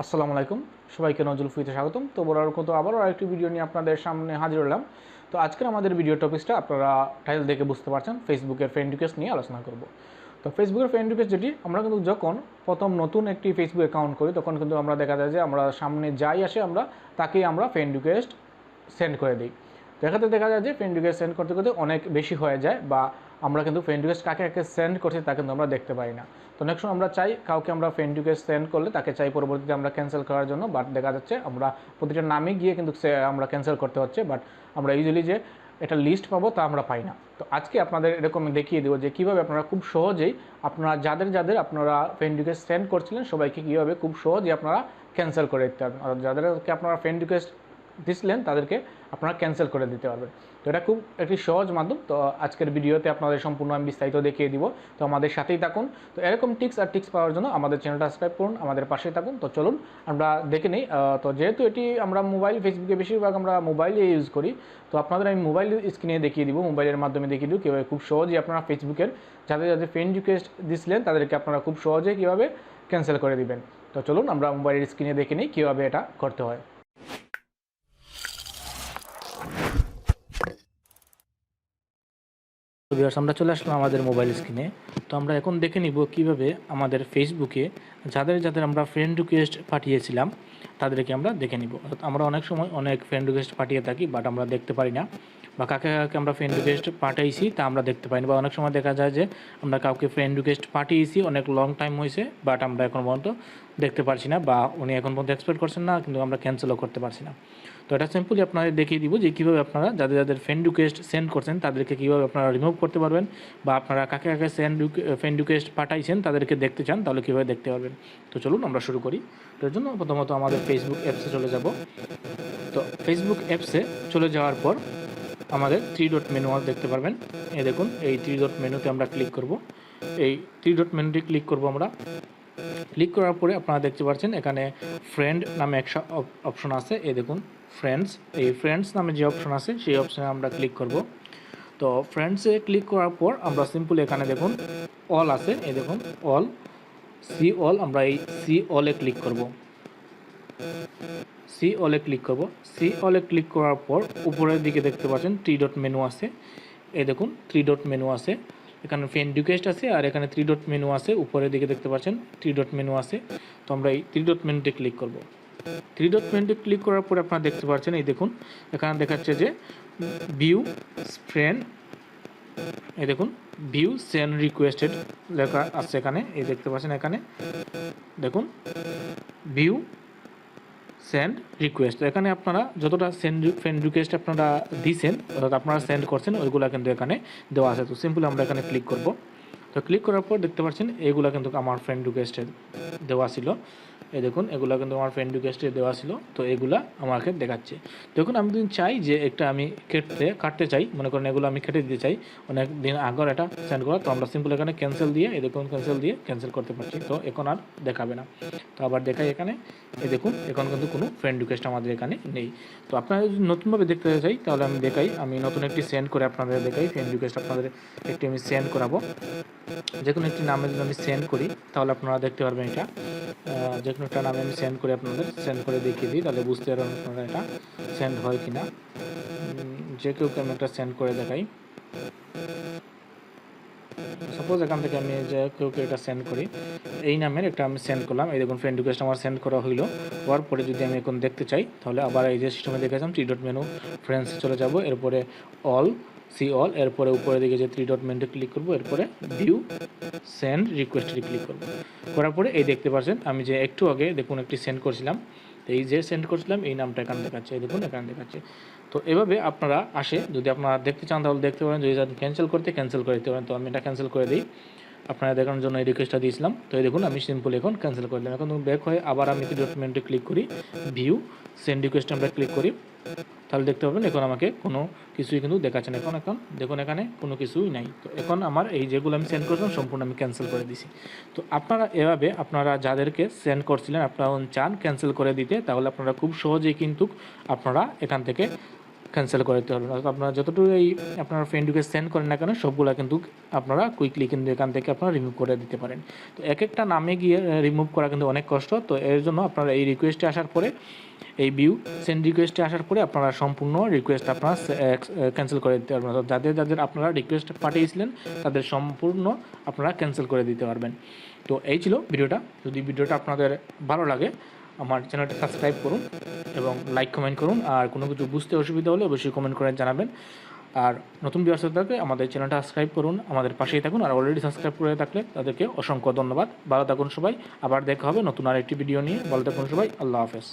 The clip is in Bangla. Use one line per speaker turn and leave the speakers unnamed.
আসসালামু আলাইকুম সবাইকে নজরুল ফুইতে স্বাগতম। তো বলার মতো আবারও আরেকটি ভিডিও নিয়ে আপনাদের সামনে হাজির হলাম। তো আজকের আমাদের ভিডিও টপিকসটা আপনারা টাইটেল দেখে বুঝতে পারছেন, ফেসবুকের ফ্রেন্ড রিকোয়েস্ট নিয়ে আলোচনা করব। তো ফেসবুকের ফ্রেন্ড রিকোয়েস্ট যেটি আমরা কিন্তু যখন প্রথম নতুন একটি ফেসবুক অ্যাকাউন্ট করি তখন কিন্তু আমরা দেখা যায় যে আমরা সামনে যাই আসে আমরা তাকেই আমরা ফ্রেন্ড রিকোয়েস্ট সেন্ড করে দিই। দেখা যায় যে ফ্রেন্ড রিকোয়েস্ট সেন্ড করতে করতে অনেক বেশি হয়ে যায় বা আমরা কিন্তু ফ্রেন্ড রিকোয়েস্ট কাকে কাকে সেন্ড করছি তা কিন্তু আমরা দেখতে পাই না। তো অনেক সময় আমরা চাই কাউকে আমরা ফ্রেন্ড রিকোয়েস্ট সেন্ড করলে তাকে চাই পরবর্তীতে আমরা ক্যান্সেল করার জন্য, বাট দেখা যাচ্ছে আমরা প্রতিটা নামে গিয়ে কিন্তু আমরা ক্যান্সেল করতে হচ্ছে, বাট আমরা ইউজুয়ালি যে এটা লিস্ট পাবো তা আমরা পাই না। তো আজকে আপনাদের এরকম দেখিয়ে দেবো যে কীভাবে আপনারা খুব সহজেই আপনারা যাদের আপনারা ফ্রেন্ড রিকোয়েস্ট সেন্ড করছিলেন সবাইকে কীভাবে খুব সহজেই আপনারা ক্যান্সেল করে দিতে পারবেন, আর যাদেরকে আপনারা ফ্রেন্ড রিকোয়েস্ট দিছিলেন তাদেরকে আপনারা ক্যান্সেল করে দিতে পারবেন। তো এটা খুব একটি সহজ মাধ্যম। তো আজকের ভিডিওতে আপনাদের সম্পূর্ণ আমি বিস্তারিত দেখিয়ে দিব। তো আমাদের সাথেই থাকুন। তো এরকম টিপস পাওয়ার জন্য আমাদের চ্যানেলটা সাবস্ক্রাইব করুন, আমাদের পাশেই থাকুন। তো চলুন আমরা দেখে নিই। তো যেহেতু এটি আমরা ফেসবুকে বেশিরভাগ আমরা মোবাইলে ইউজ করি, তো আপনাদের আমি মোবাইল স্ক্রিনে দেখিয়ে দিব, মোবাইলের মাধ্যমে দেখিয়ে দিব কীভাবে খুব সহজেই আপনারা ফেসবুকের যাদের ফ্রেন্ড রিকোয়েস্ট দিছিলেন তাদেরকে আপনারা খুব সহজেই কীভাবে ক্যান্সেল করে দিবেন। তো চলুন আমরা মোবাইলের স্ক্রিনে দেখে নিই কীভাবে এটা করতে হয়। ভিউয়ার্স, আমরা চলে আসলাম আমাদের মোবাইল স্ক্রিনে। তো আমরা এখন দেখে নিব কিভাবে আমাদের ফেসবুকে যাদের আমরা ফ্রেন্ড রিকোয়েস্ট পাঠিয়েছিলাম তাদেরকে আমরা দেখে নিব। আমরা অনেক সময় অনেক ফ্রেন্ড রিকোয়েস্ট পাঠিয়ে থাকি, বাট আমরা দেখতে পারি না, বা কাকে কাকে আমরা ফ্রেন্ড রিকোয়েস্ট পাঠাইছি তা আমরা দেখতে পাই না। বা অনেক সময় দেখা যায় যে আমরা কাউকে ফ্রেন্ড রিকোয়েস্ট পাঠিয়েছি, অনেক লং টাইম হয়েছে, বাট আমরা এখন পর্যন্ত দেখতে পারছি না, বা উনি এখন পর্যন্ত এক্সপেক্ট করছেন না, কিন্তু আমরা ক্যান্সেলও করতে পারছি না। তো এটা সিম্পলি আপনাদের দেখিয়ে দিব যে কীভাবে আপনারা যাদের ফ্রেন্ড রিকোয়েস্ট সেন্ড করছেন তাদেরকে কীভাবে আপনারা রিমুভ করতে পারবেন, বা আপনারা কাকে কাকে ফ্রেন্ড রিকোয়েস্ট পাঠাইছেন তাদেরকে দেখতে চান তাহলে কীভাবে দেখতে পারবেন। তো চলুন আমরা শুরু করি। তার জন্য প্রথমত আমাদের ফেসবুক অ্যাপসে চলে যাব। তো ফেসবুক অ্যাপসে চলে যাওয়ার পর আমাদের 3 ডট মেনু দেখতে পারবেন। এই দেখুন, এই 3 ডট মেনুতে আমরা ক্লিক করব। এই 3 ডট মেনুতে ক্লিক করব আমরা। ক্লিক করার পরে আপনারা দেখতে পাচ্ছেন এখানে ফ্রেন্ড নামে একটা অপশন আছে। এই দেখুন ফ্রেন্ডস, এই ফ্রেন্ডস নামে যে অপশন আছে সেই অপশনে আমরা ক্লিক করব। তো ফ্রেন্ডসে ক্লিক করার পর আমরা সিম্পলি এখানে দেখুন অল আছে, এই দেখুন অল, সি অল, আমরা এই সি অলে ক্লিক করব। সি অলে ক্লিক করব। সি অলে ক্লিক করার পর উপরের দিকে দেখতে পাচ্ছেন 3 ডট মেনু আছে। এই দেখুন 3 ডট মেনু আছে, এখানে ফ্রেন্ড রিকোয়েস্ট আছে, আর এখানে 3 ডট মেনু আছে। উপরের দিকে দেখতে পাচ্ছেন 3 ডট মেনু আছে। তো আমরা এই 3 ডট মেনুতে ক্লিক করব। 3 ডট মেনুতে ক্লিক করার পরে আপনারা দেখতে পাচ্ছেন এই দেখুন এখানে দেখাচ্ছে যে ভিউ ফ্রেন্ড, এই দেখুন ভিউ সেন্ড রিকোয়েস্টেড লেখা আছে এখানে। এই দেখতে পাচ্ছেন এখানে দেখুন ভিউ সেন্ড রিকোয়েস্ট। এখানে আপনারা যতটা ফ্রেন্ড রিকোয়েস্ট আপনারা দিয়েছেন অর্থাৎ আপনারা সেন্ড করছেন ওইগুলো কিন্তু এখানে দেওয়া আছে। তো সিম্পল আমরা এখানে ক্লিক করব। তো ক্লিক করার পর দেখতে পাচ্ছেন এগুলো কিন্তু আমার ফ্রেন্ড রিকোয়েস্টে দেওয়া ছিল। এই দেখুন এগুলো কিন্তু আমার ফ্রেন্ড রিকোয়েস্টে দেওয়া ছিল। তো এগুলা আমাকে দেখাচ্ছে। দেখুন আমি যদি চাই যে একটা আমি কাটতে চাই, মনে করেন এগুলো আমি কেটে দিতে চাই, অনেক দিন আগর এটা সেন্ড করা, তো আমরা সিম্পল এখানে ক্যান্সেল দিয়ে এই দেখুন ক্যান্সেল দিয়ে ক্যান্সেল করতে পারছি। তো এখন আর দেখাবে না। তো আবার দেখাই এখানে, এই দেখুন এখন কিন্তু কোনো ফ্রেন্ড রিকোয়েস্ট আমাদের এখানে নেই। তো আপনারা যদি নতুনভাবে দেখতে চাই তাহলে আমি দেখাই, আমি নতুন একটি সেন্ড করে আপনাদের দেখাই। ফ্রেন্ড রিকোয়েস্ট আপনাদের একটি আমি সেন্ড করাবো। যে কোনো একটি নামে যদি আমি সেন্ড করি তাহলে আপনারা দেখতে পারবেন এটা। যে কোনো একটা নামে আমি সেন্ড করে আপনাদের সেন্ড করে দেখিয়ে দিই, তাহলে বুঝতে পারবেন আপনারা এটা সেন্ড হয় কি না। যে কেউকে আমি একটা সেন্ড করে দেখাই। সাপোজ এখান থেকে আমি যে কেউকে এটা সেন্ড করি, এই নামের একটা আমি সেন্ড করলাম। এই দেখুন ফ্রেন্ড রিকোয়েস্ট আমার সেন্ড করা হইলো। হওয়ার পরে যদি আমি এখন দেখতে চাই তাহলে আবার এই যে সিস্টেমে দেখেছিলাম 3 ডট মেনু ফ্রেন্ডসে চলে যাব, এরপরে অল, সি অল, এরপরে উপরে দিকে যে 3 ডট মেনুতে ক্লিক করব, এরপরে ভিউ সেন্ড রিকোয়েস্টে ক্লিক করব। করার পরে এই দেখতে পাচ্ছেন আমি যে একটু আগে দেখুন একটি সেন্ড করছিলাম, তো এই যে সেন্ড করছিলাম এই নামটা এখানে দেখাচ্ছে, এই দেখুন এখানে দেখাচ্ছে। তো এভাবে আপনারা যদি আপনারা দেখতে চান তাহলে দেখতে পারেন, যদি ক্যান্সেল করে দিতে পারেন। তো আমি এটা ক্যান্সেল করে দিই আপনারা দেখানোর জন্য, এই রিকোয়েস্টটা দিয়েছিলাম। তো এই দেখুন আমি সিম্পল এখন ক্যান্সেল করে দিলাম। এখন ব্যাক হয়ে আবার আমি ডকুমেন্টে ক্লিক করি, ভিউ সেন্ড রিকোয়েস্টে আমরা ক্লিক করি, তাহলে দেখতে পাবেন এখন আমাকে কোনো কিছুই কিন্তু দেখাচ্ছে না। এখন দেখুন এখানে কোনো কিছুই নাই। তো এখন আমার এই যেগুলো আমি সেন্ড করছিলাম সম্পূর্ণ আমি ক্যান্সেল করে দিছি। তো আপনারা এভাবে আপনারা যাদেরকে সেন্ড করছিলেন আপনারা চান ক্যান্সেল করে দিতে, তাহলে আপনারা খুব সহজেই কিন্তু আপনারা এখান থেকে ক্যান্সেল করে দিতে পারবেন। অর্থাৎ আপনারা যতটুকু এই আপনার ফ্রেন্ড রিকোয়েস্ট সেন্ড করেন না কেন সবগুলো কিন্তু আপনারা কুইকলি কিন্তু এখান থেকে আপনারা রিমুভ করে দিতে পারেন। তো এক একটা নামে গিয়ে রিমুভ করা কিন্তু অনেক কষ্ট। তো এর জন্য আপনারা এই রিকোয়েস্টে আসার পরে এই ভিউ সেন্ড রিকোয়েস্টে আসার পরে আপনারা সম্পূর্ণ রিকোয়েস্ট আপনারা ক্যান্সেল করে দিতে পারবেন। অর্থাৎ যাদের আপনারা রিকোয়েস্ট পাঠিয়েছিলেন তাদের সম্পূর্ণ আপনারা ক্যান্সেল করে দিতে পারবেন। তো এই ছিল ভিডিওটা। যদি ভিডিওটা আপনাদের ভালো লাগে আমার চ্যানেলটা সাবস্ক্রাইব করুন এবং লাইক কমেন্ট করুন। আর কোনো কিছু বুঝতে অসুবিধা হলে অবশ্যই কমেন্ট করে জানাবেন। আর নতুন ভিউয়ার্স থাকলে আমাদের চ্যানেলটা সাবস্ক্রাইব করুন, আমাদের পাশেই থাকুন। আর অলরেডি সাবস্ক্রাইব করে থাকলে তাদেরকে অসংখ্য ধন্যবাদ। ভালো থাকুন সবাই, আবার দেখা হবে নতুন আরেকটি ভিডিও নিয়ে। ভালো থাকুন সবাই, আল্লাহ হাফেজ।